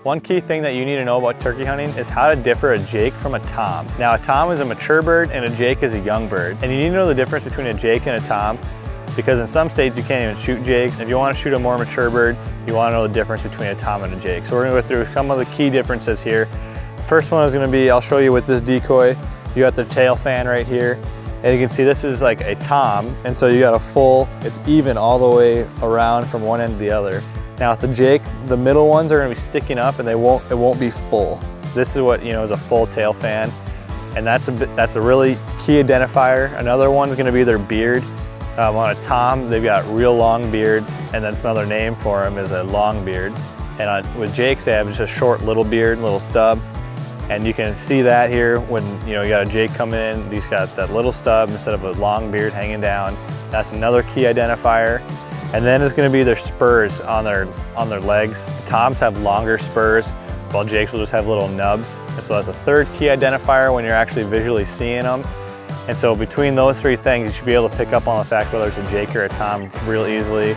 One key thing that you need to know about turkey hunting is how to differ a jake from a tom. Now, a tom is a mature bird and a jake is a young bird. And you need to know the difference between a jake and a tom, because in some states you can't even shoot jakes. If you want to shoot a more mature bird, you want to know the difference between a tom and a jake. So we're going to go through some of the key differences here. The first one is going to be, I'll show you with this decoy. You got the tail fan right here. And you can see this is like a tom, and so you got a full, it's even all the way around from one end to the other. Now with the jake, the middle ones are going to be sticking up and it won't be full. This is what, is a full tail fan, and that's a really key identifier. Another one's going to be their beard. On a tom, they've got real long beards, and that's another name for them is a Longbeard. And with jakes, they have just a short little beard, little stub. And you can see that here when you got a jake coming in, he's got that little stub instead of a long beard hanging down. That's another key identifier. And then it's going to be their spurs on their legs. Toms have longer spurs, while jakes will just have little nubs. And so that's a third key identifier when you're actually visually seeing them. And so between those three things, you should be able to pick up on the fact whether it's a jake or a tom real easily.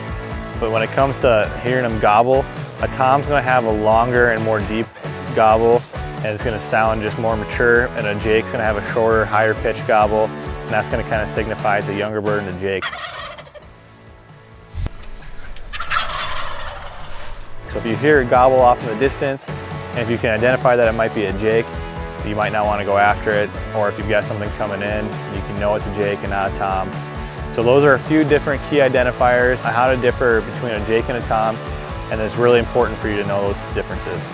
But when it comes to hearing them gobble, a tom's going to have a longer and more deep gobble, and it's going to sound just more mature, and a jake's going to have a shorter, higher pitched gobble, and that's going to kind of signify it's a younger bird than a jake. So if you hear it gobble off in the distance, and if you can identify that it might be a jake, you might not want to go after it, or if you've got something coming in, you can know it's a jake and not a tom. So those are a few different key identifiers on how to differ between a jake and a tom, and it's really important for you to know those differences.